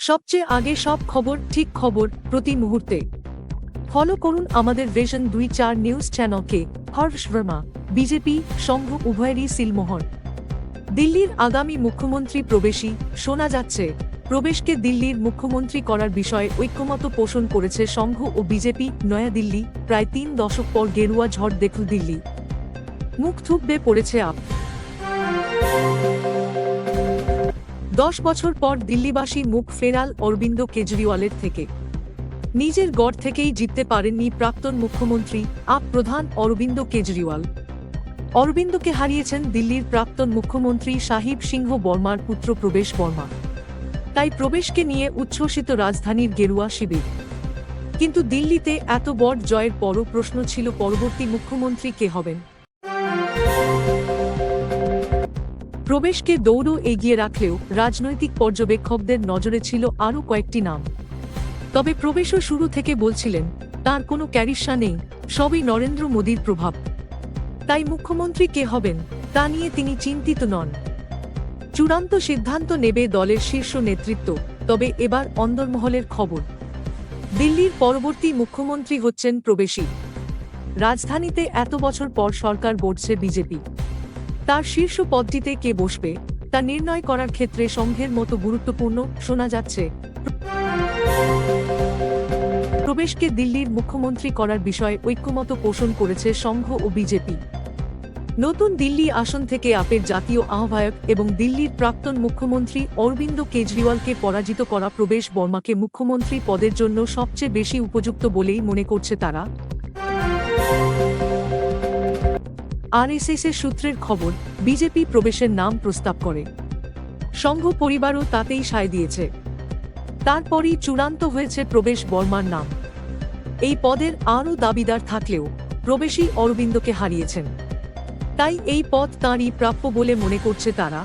সবচেয়ে আগে সব খবর, ঠিক খবর, প্রতি মুহূর্তে ফলো করুন আমাদের ভিশন 24 নিউজ চ্যানেলকে। হর্ষ ভার্মা, বিজেপি সংঘ উভয়েরই সিলমোহর। দিল্লির আগামী মুখ্যমন্ত্রী প্রবেশী। শোনা যাচ্ছে, প্রবেশকে দিল্লির মুখ্যমন্ত্রী করার বিষয়ে ঐক্যমত পোষণ করেছে সংঘ ও বিজেপি। নয়াদিল্লি, প্রায় 3 দশক পর গেরুয়া ঝড় দেখল দিল্লি। মুখ থুবড়ে পড়েছে আপ। 10 বছর পর দিল্লিবাসী মুখ ফেরাল অরবিন্দ কেজরিওয়ালের থেকে। নিজের গড় থেকেই জিততে পারেননি প্রাক্তন মুখ্যমন্ত্রী আপ প্রধান অরবিন্দ কেজরিওয়াল। অরবিন্দকে হারিয়েছেন দিল্লির প্রাক্তন মুখ্যমন্ত্রী সাহিব সিংহ বর্মার পুত্র প্রবেশ বর্মা। তাই প্রবেশকে নিয়ে উচ্ছ্বসিত রাজধানীর গেরুয়া শিবির। কিন্তু দিল্লিতে এত বড় জয়ের পরও প্রশ্ন ছিল পরবর্তী মুখ্যমন্ত্রী কে হবেন। প্রবেশকে দৌড়ও এগিয়ে রাখলেও রাজনৈতিক পর্যবেক্ষকদের নজরে ছিল আরও কয়েকটি নাম। তবে প্রবেশও শুরু থেকে বলছিলেন তার কোনো ক্যারিশা নেই, সবই নরেন্দ্র মোদীর প্রভাব। তাই মুখ্যমন্ত্রী কে হবেন তা নিয়ে তিনি চিন্তিত নন। চূড়ান্ত সিদ্ধান্ত নেবে দলের শীর্ষ নেতৃত্ব। তবে এবার অন্দরমহলের খবর, দিল্লির পরবর্তী মুখ্যমন্ত্রী হচ্ছেন প্রবেশী। রাজধানীতে এত বছর পর সরকার গড়ছে বিজেপি। তার শীর্ষ পদটিতে কে বসবে তা নির্ণয় করার ক্ষেত্রে সংঘের মতো গুরুত্বপূর্ণ। শোনা যাচ্ছে, প্রবেশকে দিল্লির মুখ্যমন্ত্রী করার বিষয়ে ঐক্যমত পোষণ করেছে সংঘ ও বিজেপি। নতুন দিল্লি আসন থেকে আপের জাতীয় আহ্বায়ক এবং দিল্লির প্রাক্তন মুখ্যমন্ত্রী অরবিন্দ কেজরিওয়ালকে পরাজিত করা প্রবেশ বর্মাকে মুখ্যমন্ত্রী পদের জন্য সবচেয়ে বেশি উপযুক্ত বলেই মনে করছে তারা। আরএসএসের সূত্রের খবর, বিজেপি প্রবেশের নাম প্রস্তাব করে। সংঘ পরিবারও তাতেই সায় দিয়েছে। তারপরই চূড়ান্ত হয়েছে প্রবেশ বর্মার নাম। এই পদের আরও দাবিদার থাকলেও প্রবেশী অরবিন্দকে হারিয়েছেন। তাই এই পদ তাঁরই প্রাপ্য বলে মনে করছে তারা।